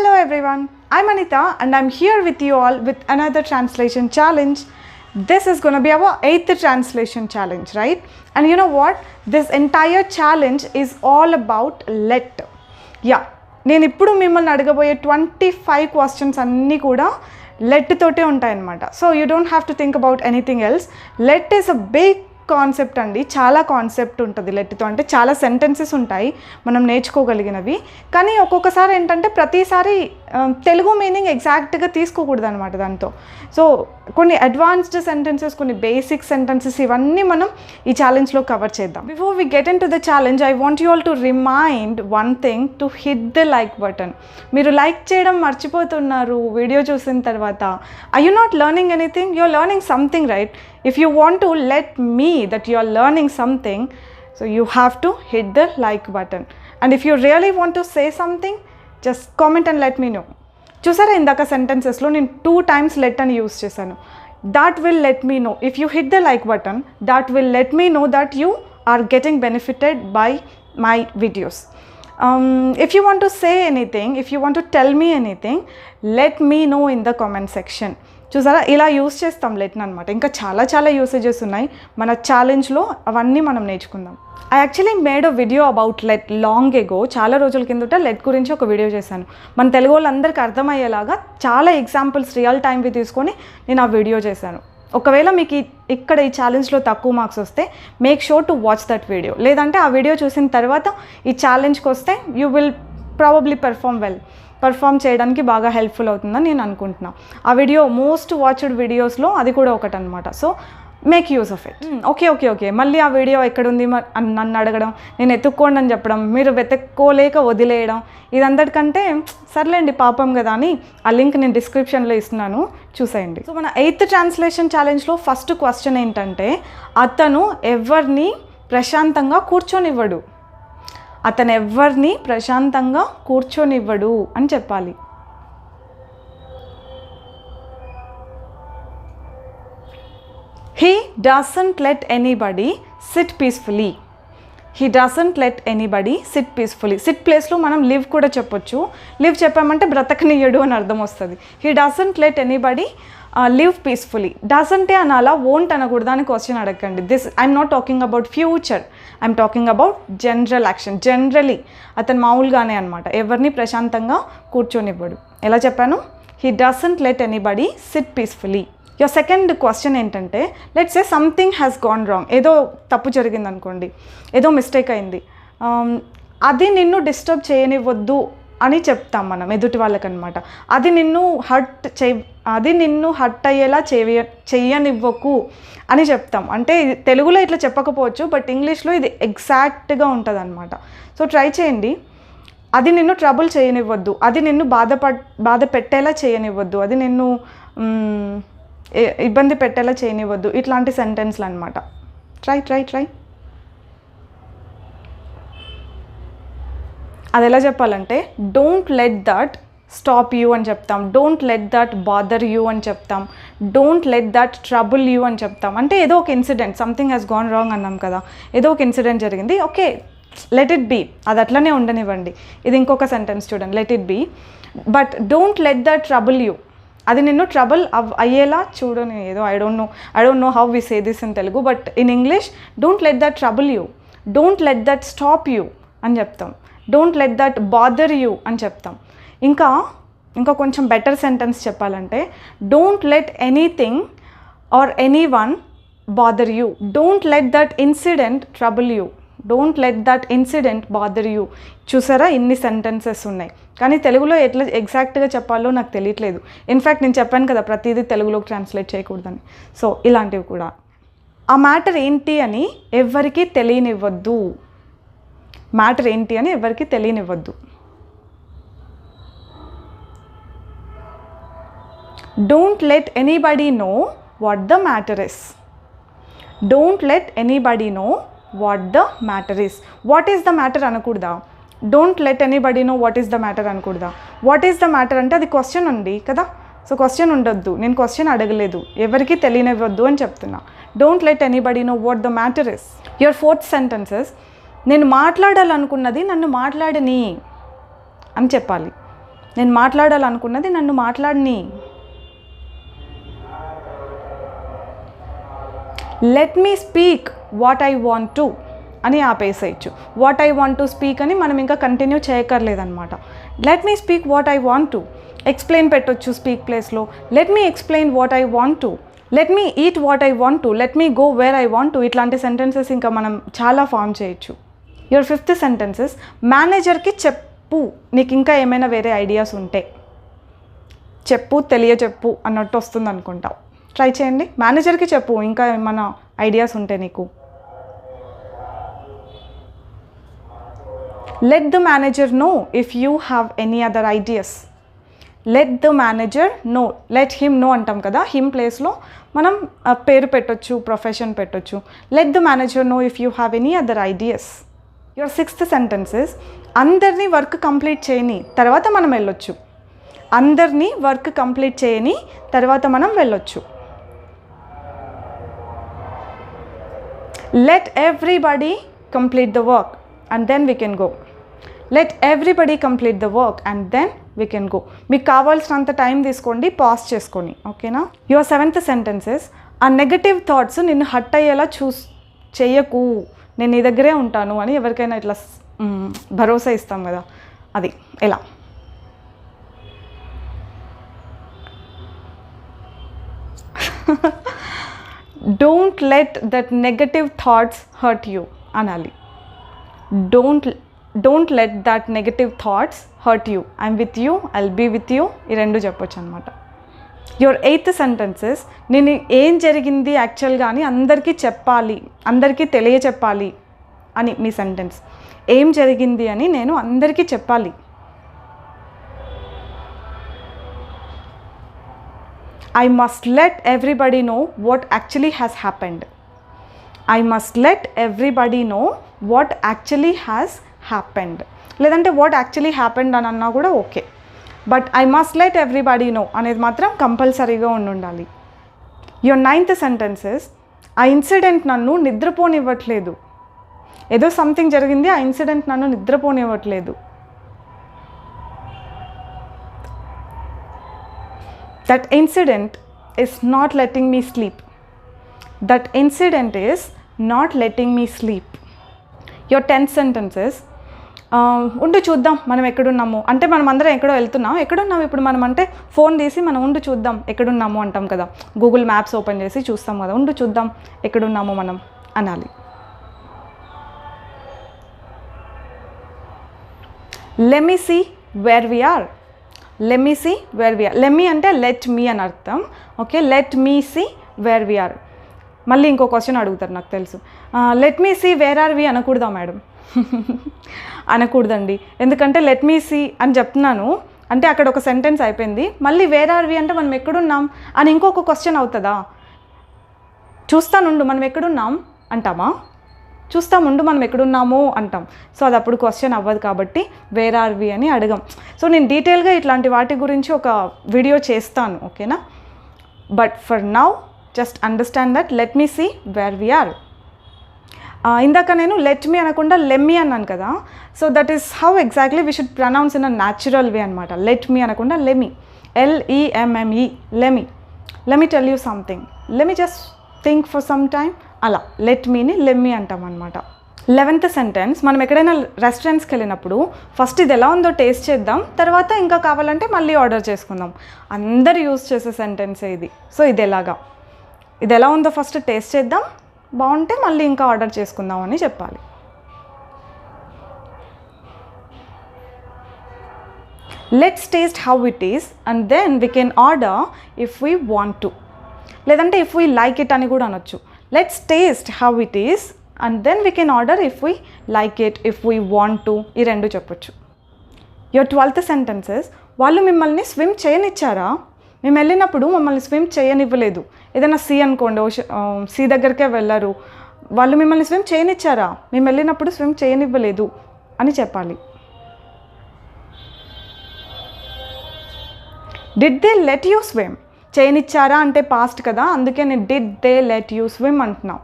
Hello everyone, I'm Anita and I'm here with you all with another translation challenge. This is going to be our 8th translation challenge, right? And you know what? This entire challenge is all about let. Yeah, నేను ఇప్పుడు మిమ్మల్ని అడగబోయే 25 questions అన్నీ కూడా let తోటే ఉంటాయన్నమాట. So you don't have to think about anything else. Let is a big concept అండి. చాలా concept ఉంటుంది లెట్తో, అంటే చాలా సెంటెన్సెస్ ఉంటాయి మనం నేర్చుకోగలిగినవి. కానీ ఒక్కొక్కసారి ఏంటంటే ప్రతిసారి తెలుగు మీనింగ్ ఎగ్జాక్ట్గా తీసుకోకూడదు అనమాట దాంతో. సో కొన్ని అడ్వాన్స్డ్ సెంటెన్సెస్, కొన్ని బేసిక్ సెంటెన్సెస్, ఇవన్నీ మనం ఈ ఛాలెంజ్లో కవర్ చేద్దాం. Before we get into the challenge, I want you all to remind one thing, to hit the like button. మీరు లైక్ చేయడం మర్చిపోతున్నారు వీడియో చూసిన తర్వాత. I you not learning anything? You are learning something, right? If you want to let me that you are learning something, so you have to hit the like button. And if you really want to say something, just comment and let me know. చూసారా ఇందాక సెంటెన్సెస్లో నేను 2 times let అని use చేశాను. That will let me know. If you hit the like button, that will let me know that you are getting benefited by my videos. If you want to say anything, if you want to tell me anything, let me know in the comment section. చూసారా ఇలా use చేస్తాం లెట్ని అనమాట. ఇంకా చాలా చాలా usages ఉన్నాయి మన ఛాలెంజ్లో, అవన్నీ మనం నేర్చుకుందాం. I actually made a video about let long ago. చాలా రోజుల కిందట లెట్ గురించి ఒక వీడియో చేశాను. మన తెలుగు వాళ్ళందరికీ అర్థమయ్యేలాగా చాలా ఎగ్జాంపుల్స్ రియల్ టైంవి తీసుకొని నేను ఆ వీడియో చేశాను. ఒకవేళ మీకు ఇక్కడ ఈ ఛాలెంజ్లో తక్కువ మార్క్స్ వస్తే make sure to watch that video. లేదంటే ఆ వీడియో చూసిన తర్వాత ఈ ఛాలెంజ్కి వస్తే యూ విల్ ప్రాబబ్లీ పర్ఫామ్ చేయడానికి బాగా హెల్ప్ఫుల్ అవుతుందని నేను అనుకుంటున్నాను. ఆ వీడియో మోస్ట్ వాచ్డ్ వీడియోస్లో అది కూడా ఒకటి అనమాట. So make use of it. Okay మళ్ళీ ఆ వీడియో ఎక్కడుంది నన్ను అడగడం, నేను ఎత్తుక్కోండి అని చెప్పడం, మీరు వెతుక్కోలేక వదిలేయడం, ఇదంతటికంటే సర్లేండి పాపం కదా అని ఆ లింక్ నేను డిస్క్రిప్షన్లో ఇస్తున్నాను, చూసేయండి. సో మన 8th ట్రాన్స్లేషన్ ఛాలెంజ్లో ఫస్ట్ క్వశ్చన్ ఏంటంటే, అతను ఎవరిని ప్రశాంతంగా కూర్చొనివ్వడు. అతను ఎవరిని ప్రశాంతంగా కూర్చొనివ్వడు అని చెప్పాలి. He doesn't let anybody sit peacefully. He doesn't let anybody sit peacefully. SIT ప్లేస్లో మనం లివ్ కూడా చెప్పొచ్చు. లివ్ చెప్పామంటే బ్రతకనియ్యడు అని అర్థం వస్తుంది. He doesn't let anybody live peacefully. డజంటే అనాలా, వోంట్ అనకూడదా అని క్వశ్చన్ అడగండి. I'm not talking about future, I'm talking about general action. Generally అతను మామూలుగానే అనమాట ఎవరిని ప్రశాంతంగా కూర్చొనివ్వడు. ఎలా చెప్పాను? He doesn't let anybody sit peacefully. Your second question ఏంటంటే, let's say something has gone wrong. ఏదో తప్పు జరిగింది అనుకోండి, ఏదో మిస్టేక్ అయింది. అది నిన్ను డిస్టర్బ్ చేయనివ్వద్దు అని చెప్తాం మనం ఎదుటి వాళ్ళకనమాట. అది నిన్ను హర్ట్ అయ్యేలా చెయ్యనివ్వకు అని చెప్తాం. అంటే తెలుగులో ఇట్లా చెప్పకపోవచ్చు, బట్ ఇంగ్లీష్లో ఇది ఎగ్జాక్ట్గా ఉంటుంది అనమాట. సో ట్రై చేయండి. అది నిన్ను ట్రబుల్ చేయనివ్వద్దు, అది నిన్ను బాధ పెట్టేలా చేయనివ్వద్దు, అది నిన్ను ఇబ్బంది పెట్టేలా చేయనివ్వద్దు, ఇట్లాంటి సెంటెన్స్లు అనమాట. ట్రై అది ఎలా చెప్పాలంటే, don't let that stop you అని చెప్తాం, don't let that bother you అని చెప్తాం, don't let that trouble you అని చెప్తాం. అంటే ఏదో ఒక incident, something has gone wrong అన్నాం కదా, ఏదో ఒక ఇన్సిడెంట్ జరిగింది, ఓకే లెట్ ఇట్ బీ, అది అట్లనే ఉండనివ్వండి. ఇది ఇంకొక సెంటెన్స్ చూడండి, let it be, but don't let that trouble you. అది నిన్ను ట్రబుల్ అయ్యేలా చూడని, ఏదో I don't know how we say this in Telugu, but in English don't let that trouble you, don't let that stop you అని చెప్తాం, don't let that bother you అని చెప్తాం. ఇంకా కొంచెం బెటర్ సెంటెన్స్ చెప్పాలంటే, don't let anything or anyone bother you, don't let that incident trouble you, don't let that incident bother you. చూసారా ఇన్ని sentences ఉన్నాయి, కానీ తెలుగులో ఎట్లా ఎగ్జాక్ట్గా చెప్పాలో నాకు తెలియట్లేదు. ఇన్ఫ్యాక్ట్ నేను చెప్పాను కదా ప్రతిదీ తెలుగులోకి ట్రాన్స్లేట్ చేయకూడదని. సో ఇలాంటివి కూడా. ఆ మ్యాటర్ ఏంటి అని ఎవరికి తెలియనివ్వద్దు. మ్యాటర్ ఏంటి అని ఎవరికి తెలియనివ్వద్దు. Don't let anybody know what the matter is. Don't let anybody know what the matter is. What is the matter అనకూడదా? Don't let anybody know what is the matter అనకూడదా? వాట్ ఈస్ ద మ్యాటర్ అంటే అది question ఉంది కదా, so question ఉండొద్దు. నేను question అడగలేదు, ఎవరికి తెలియనివ్వద్దు అని చెప్తున్నా. Don't let anybody know what the matter is. Your 4th sentences, నేను మాట్లాడాలనుకున్నది నన్ను మాట్లాడని అని చెప్పాలి. నేను మాట్లాడాలనుకున్నది నన్ను మాట్లాడని. Let me speak what I want to అని ఆపేసేయచ్చు. What I want to speak అని మనం ఇంకా కంటిన్యూ చేయక్కర్లేదన్నమాట. Let me speak what I want to. Explain పెట్టొచ్చు స్పీక్ ప్లేస్లో. Let me explain what I want to. Let me eat what I want to. Let me go where I want to. ఇట్లాంటి sentences ఇంకా మనం చాలా form చేయొచ్చు. Your 5th sentences, మేనేజర్కి చెప్పు నీకు ఇంకా ఏమైనా వేరే ఐడియాస్ ఉంటే. చెప్పు, తెలియచెప్పు అన్నట్టు వస్తుంది అనుకుంటా. ట్రై చేయండి. మేనేజర్కి చెప్పు ఇంకా ఏమైనా ఐడియాస్ ఉంటే నీకు. Let the manager know if you have any other ideas. Let the manager know. Let him know అంటాం కదా, హిమ్ ప్లేస్లో మనం పేరు పెట్టొచ్చు, ప్రొఫెషన్ పెట్టొచ్చు. Let the manager know if you have any other ideas. Your 6th sentences, అందరినీ work complete చేయని తర్వాత మనం వెళ్ళొచ్చు. అందరినీ వర్క్ కంప్లీట్ చేయని తర్వాత మనం వెళ్ళొచ్చు. Let everybody complete the work and then we can go. Let everybody complete the work and then we can go. మీకు కావాల్సినంత టైం తీసుకోండి, పాజ్ చేసుకొని. ఓకేనా? యువర్ 7th సెంటెన్సెస్, ఆ నెగటివ్ థాట్స్ నిన్ను హట్ అయ్యేలా చెయ్యకు, నేను నీ దగ్గరే ఉంటాను అని ఎవరికైనా ఇట్లా భరోసా ఇస్తాం కదా, అది ఎలా? Don't let that negative thoughts hurt you అనాలి. Don't let that negative thoughts hurt you. I'm with you, I'll be with you. ఈ రెండు చెప్పొచ్చు అనమాట. యువర్ 8th సెంటెన్సెస్, నేను ఏం జరిగింది యాక్చువల్గా అని అందరికీ చెప్పాలి, అందరికీ తెలియచెప్పాలి అని మీ సెంటెన్స్. ఏం జరిగింది అని నేను అందరికీ చెప్పాలి. I must let everybody know what actually has happened. I must let everybody know what actually has happened. లేదంటే what actually happened అని అన్నా కూడా okay. But I must let everybody know అనేది మాత్రం కంపల్సరీగా ఉండాలి. యువర్ 9th సెంటెన్సెస్, ఆ incident నన్ను నిద్రపోనివ్వట్లేదు. ఏదో సంథింగ్ జరిగింది, ఆ ఇన్సిడెంట్ నన్ను నిద్రపోనివ్వట్లేదు. That incident is not letting me sleep. That incident is not letting me sleep. Your 10th sentences, ఉండు చూద్దాం మనం ఎక్కడున్నాము అంటే మనం అందరం ఎక్కడో వెళ్తున్నాం, ఎక్కడున్నాము ఇప్పుడు మనం అంటే ఫోన్ తీసి మనం ఉండు చూద్దాం ఎక్కడున్నాము అంటాం కదా, గూగుల్ మ్యాప్స్ ఓపెన్ చేసి చూస్తాం కదా, ఉండు చూద్దాం ఎక్కడున్నాము మనం అనాలి. Let me see where we are. Let me see where we are. Let me అంటే let me అని అర్థం. Okay, let me see where we are. మళ్ళీ ఇంకో క్వశ్చన్ అడుగుతారు నాకు తెలుసు. let me see where are we అనకూడదా మేడం? అనకూడదండి. ఎందుకంటే let me see అని చెప్తున్నాను అంటే అక్కడ ఒక సెంటెన్స్ అయిపోయింది, మళ్ళీ where are we అంటే మనం ఎక్కడున్నాం అని ఇంకొక క్వశ్చన్ అవుతుందా? చూస్తానుండు మనం ఎక్కడున్నాం అంటామా? చూస్తాముండు మనం ఎక్కడున్నాము అంటాం. సో అది అప్పుడు క్వశ్చన్ అవ్వదు కాబట్టి వేర్ ఆర్ వి అని అడగం. సో నేను డీటెయిల్గా ఇట్లాంటి వాటి గురించి ఒక వీడియో చేస్తాను, ఓకేనా? But for now just understand that let me see where we are. ఇందాక నేను లెట్ మీ అనకుండా లెమ్మీ అన్నాను కదా, so that is how exactly we should pronounce in a natural way అనమాట. లెట్ మీ అనకుండా lemme, LEMME, lemme. Lemme tell you something, lemme just think for some time, అలా let మీని lemme అంటాం అనమాట. 11th sentence, మనం ఎక్కడైనా రెస్టారెంట్స్కి వెళ్ళినప్పుడు first ఇది ఎలా ఉందో టేస్ట్ చేద్దాం, తర్వాత ఇంకా కావాలంటే మళ్ళీ ఆర్డర్ చేసుకుందాం. అందరు యూజ్ చేసే సెంటెన్సే ఇది. సో ఇది ఎలా ఉందో ఫస్ట్ టేస్ట్ చేద్దాం, బాగుంటే మళ్ళీ ఇంకా ఆర్డర్ చేసుకుందాం అని చెప్పాలి. Let's taste how it is and then we can order if we want to, లేదంటే ఇఫ్ వీ లైక్ ఇట్ అని కూడా అనొచ్చు. Let's taste how it is and then we can order if we like it, if we want to, ఈ రెండు చెప్పొచ్చు. Your 12th sentences, వాళ్ళు మిమ్మల్ని swim చేయనిచ్చారా? మేము వెళ్ళినప్పుడు మమ్మల్ని స్విమ్ చేయనివ్వలేదు. ఏదైనా సీ అనుకోండి, సీ దగ్గరికే వెళ్ళరు, వాళ్ళు మిమ్మల్ని స్విమ్ చేయనిచ్చారా? మేము వెళ్ళినప్పుడు స్విమ్ చేయనివ్వలేదు అని చెప్పాలి. Did they let you swim? చేయనిచ్చారా అంటే పాస్ట్ కదా, అందుకే నేను did they let you swim అంటున్నాం.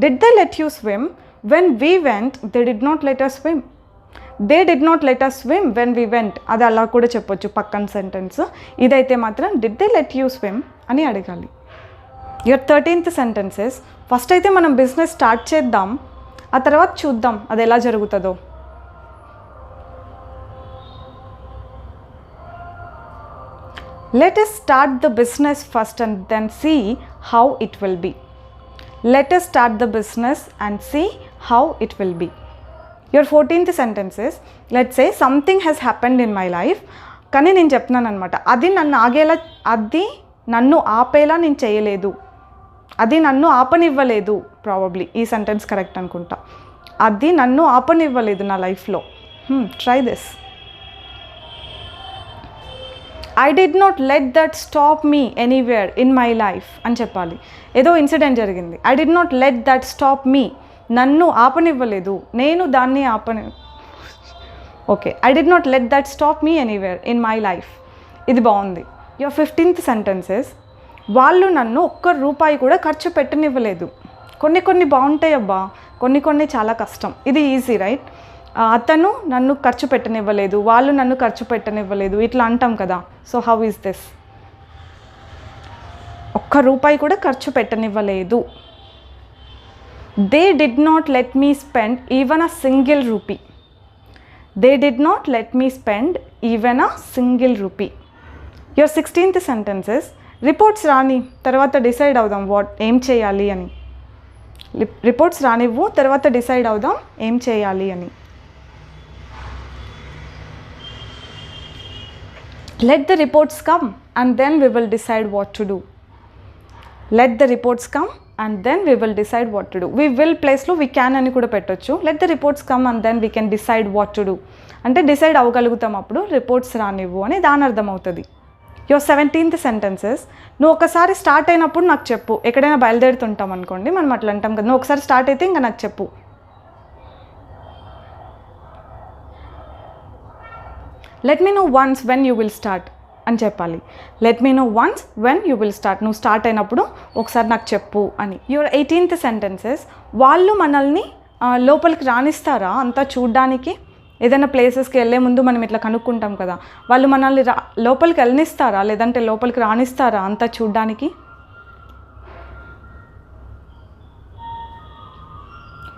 Did they let you swim? When we went they did not let us swim. They did not let us swim when we went, అది అలా కూడా చెప్పొచ్చు పక్కన సెంటెన్స్. ఇదైతే మాత్రం did they let you swim అని అడగాలి. యువర్ 13th సెంటెన్సెస్, ఫస్ట్ అయితే మనం బిజినెస్ స్టార్ట్ చేద్దాం, ఆ తర్వాత చూద్దాం అది ఎలా జరుగుతుందో. Let us start the business first and then see how it will be. Let us start the business and see how it will be. Your 14th sentence is, let's say something has happened in my life. కానీ నేను చెప్తున్నాను అనమాట, అది నన్ను ఆగేలా, అది నన్ను ఆపేలా నేను చేయలేదు, అది నన్ను ఆపనివ్వలేదు. ప్రాబబ్లీ ఈ సెంటెన్స్ కరెక్ట్ అనుకుంటా. అది నన్ను ఆపనివ్వలేదు నా లైఫ్లో. Try this. I did not let that stop me anywhere in my life అని చెప్పాలి. ఏదో ఇన్సిడెంట్ జరిగింది, I did not let that stop me, నన్ను ఆపనివ్వలేదు, నేను దాన్ని okay, I did not let that stop me anywhere in my life. ఇది బాగుంది. Your 15th sentences, వాళ్ళు నన్ను ఒక్క రూపాయి కూడా ఖర్చు పెట్టనివ్వలేదు. కొన్ని బాగుంటాయి అబ్బా, కొన్ని చాలా కష్టం. ఇది ఈజీ రైట్. అతను నన్ను ఖర్చు పెట్టనివ్వలేదు, వాళ్ళు నన్ను ఖర్చు పెట్టనివ్వలేదు, ఇట్లా అంటాం కదా. So how is this? ఒక్క రూపాయి కూడా ఖర్చు పెట్టనివ్వలేదు. They did not let me spend even a single rupee. They did not let me spend even a single rupee. Your 16th sentences, reports రాని తర్వాత డిసైడ్ అవుదాం ఏం చేయాలి అని. రిపోర్ట్స్ రానివ్వు, తర్వాత డిసైడ్ అవుదాం ఏం చేయాలి అని. Let the reports come and then we will decide what to do. Let the reports come and then we will decide what to do. We will ప్లేస్లో we can అని కూడా పెట్టొచ్చు. Let the reports come and then we can decide what to do. అంటే decide అవ్వగలుగుతాం అప్పుడు, reports రానివ్వు అని దాని అర్థం అవుతుంది. యువర్ 17th సెంటెన్సెస్, నువ్వు ఒకసారి స్టార్ట్ అయినప్పుడు నాకు చెప్పు. ఎక్కడైనా బయలుదేరుతుంటాం అనుకోండి, మనం అట్లా అంటాం కదా, నువ్వు ఒకసారి స్టార్ట్ అయితే ఇంకా నాకు చెప్పు. Let me know once when you will start అని చెప్పాలి. Let me know once when you will start, నువ్వు స్టార్ట్ అయినప్పుడు ఒకసారి నాకు చెప్పు అని. యువర్ 18th సెంటెన్సెస్, వాళ్ళు మనల్ని లోపలికి రాణిస్తారా అంతా చూడ్డానికి? ఏదైనా ప్లేసెస్కి వెళ్ళే ముందు మనం ఇట్లా కనుక్కుంటాం కదా, వాళ్ళు మనల్ని లోపలికి వెళ్ళనిస్తారా లేదంటే లోపలికి రాణిస్తారా అంతా చూడ్డానికి?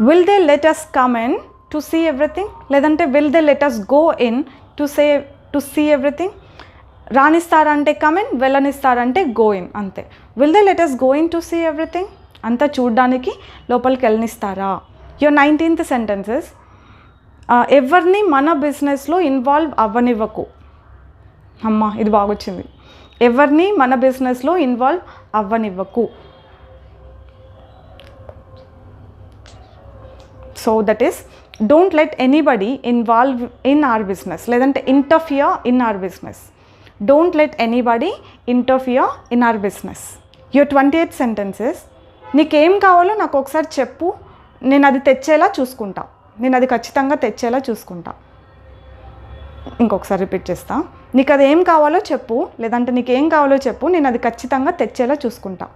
Will they let us come in to see everything, లేదంటే will they let us go in to see everything. రాణిస్తారంటే కమ్ ఇన్, వెళ్ళనిస్తారంటే గో ఇన్, అంతే. Will they let us go in to see everything, అంతా చూడ్డానికి లోపలికి వెళ్ళనిస్తారా? Your 19th sentences, ఎవరిని మన బిజినెస్లో ఇన్వాల్వ్ అవ్వనివ్వకు. అమ్మా ఇది బాగొచ్చింది. ఎవరిని మన బిజినెస్లో ఇన్వాల్వ్ అవ్వనివ్వకు. So that is, don't let anybody involve in our business, లేదంటే interfere in our business. Don't let anybody interfere in our business. Your 28th sentences, నీకేం కావాలో నాకు ఒకసారి చెప్పు, నేను అది తెచ్చేలా చూసుకుంటా, నేను అది ఖచ్చితంగా తెచ్చేలా చూసుకుంటా. ఇంకొకసారి రిపీట్ చేస్తా. నీకు అది ఏం కావాలో చెప్పు, లేదంటే నీకేం కావాలో చెప్పు, నేను అది ఖచ్చితంగా తెచ్చేలా చూసుకుంటా.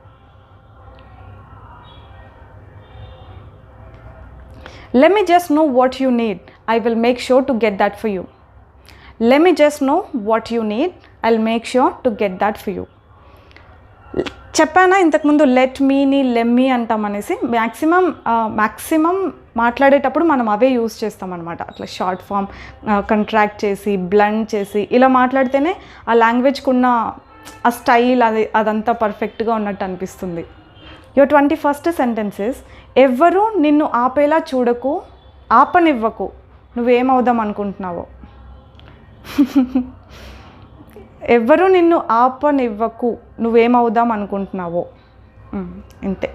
Let me just know what you need. I will make sure to get that for you. Let me just know what you need. I'll make sure to get that for you. చెప్పానా ఇంతకుముందు let మీని లెమ్మీ అంటామనేసి. Maximum మాట్లాడేటప్పుడు మనం అవే use చేస్తాం అనమాట. అట్లా short form contract చేసి blonde చేసి ఇలా మాట్లాడితేనే ఆ లాంగ్వేజ్కి ఉన్న ఆ స్టైల్ అదంతా పర్ఫెక్ట్గా ఉన్నట్టు అనిపిస్తుంది. యువర్ 21st సెంటెన్సెస్, ఎవ్వరూ నిన్ను ఆపేలా చూడకు, ఆపనివ్వకు, నువ్వేమవుదాం అనుకుంటున్నావో. ఎవ్వరూ నిన్ను ఆపనివ్వకు, నువ్వేమవుదాం అనుకుంటున్నావో. ఇంతే.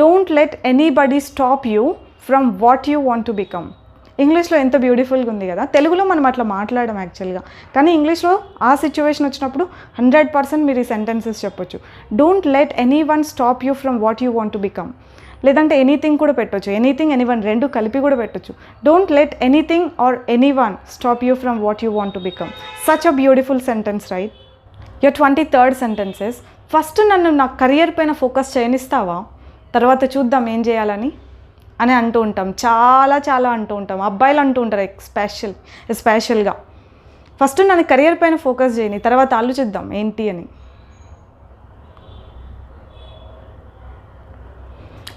Don't let anybody stop you from what you want to become. ఇంగ్లీష్లో ఎంత బ్యూటిఫుల్గా ఉంది కదా. తెలుగులో మనం అట్లా మాట్లాడడం యాక్చువల్గా, కానీ ఇంగ్లీష్లో ఆ సిచ్యువేషన్ వచ్చినప్పుడు 100% మీరు ఈ సెంటెన్సెస్ చెప్పొచ్చు. Don't let any one stop you from what you want to become, లేదంటే ఎనీథింగ్ కూడా పెట్టొచ్చు. ఎనీథింగ్ ఎనీవన్ రెండు కలిపి కూడా పెట్టొచ్చు. Don't let anything are anyone stop you from what you want to become. Such a beautiful sentence right. Your 23rd sentences, first నన్ను నా career పైన ఫోకస్ చేయనిస్తావా, తర్వాత చూద్దాం ఏం చేయాలని అని అంటూ ఉంటాం. చాలా చాలా అంటూ ఉంటాం. అబ్బాయిలు అంటూ ఉంటారు ఎస్పెషల్గా, ఫస్ట్ నన్ను కెరియర్ పైన ఫోకస్ చేయని, తర్వాత ఆలోచిద్దాం ఏంటి అని.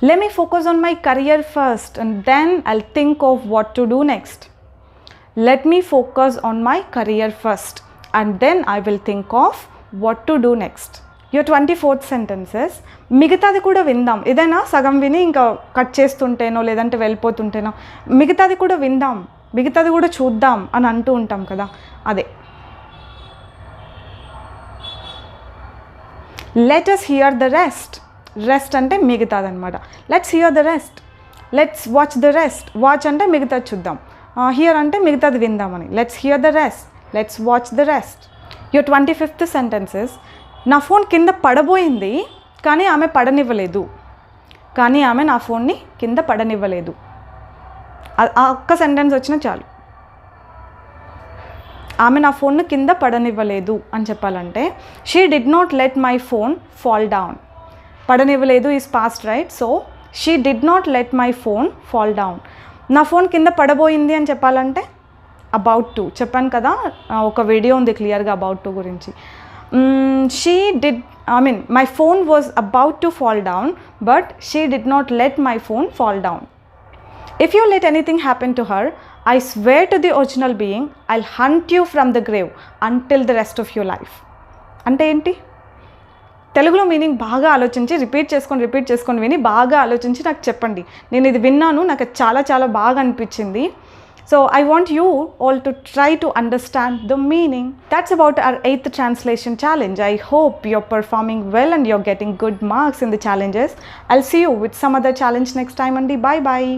Let me focus on my career first and then I'll think of what to do next. Let me focus on my career first and then I will think of what to do next. Your 24th sentence is, మిగతాది కూడా విందాం. ఏదైనా సగం విని ఇంకా cut చేస్తుంటేనో లేదంటే వెళ్ళిపోతుంటేనో మిగతాది కూడా విందాం, మిగతాది కూడా చూద్దాం అని అంటూ ఉంటాం కదా, అదే. Let us hear the rest. Rest అంటే మిగతాది అనమాట. Let's hear the rest, let's watch the rest. Watch అంటే మిగతాది చూద్దాం, హియర్ అంటే మిగతాది విందామని. Let's hear the rest, let's watch the rest. Your 25th sentences, నా ఫోన్ కింద పడబోయింది కానీ ఆమె పడనివ్వలేదు. కానీ ఆమె నా ఫోన్ని కింద పడనివ్వలేదు. ఆ ఒక్క సెంటెన్స్ వచ్చినా చాలు. ఆమె నా ఫోన్ను కింద పడనివ్వలేదు అని చెప్పాలంటే, she did not let my phone fall down. పడనివ్వలేదు is past, right? So she did not let my phone fall down. నా ఫోన్ కింద పడబోయింది అని చెప్పాలంటే అబౌట్ టు. చెప్పాను కదా, ఒక వీడియో ఉంది క్లియర్గా అబౌట్ టు గురించి. My phone was about to fall down but she did not let my phone fall down. If you let anything happen to her, I swear to the original being I'll hunt you from the grave until the rest of your life. అంటే ఏంటి? తెలుగులో meaning బాగా ఆలోచించి repeat చేసుకొని విని బాగా ఆలోచించి నాకు చెప్పండి. నేను ఇది విన్నాను, నాకు చాలా చాలా బాగా అనిపించింది. So I want you all to try to understand the meaning. That's about our 8th translation challenge. I hope you're performing well and you're getting good marks in the challenges. I'll see you with some other challenge next time, and bye bye.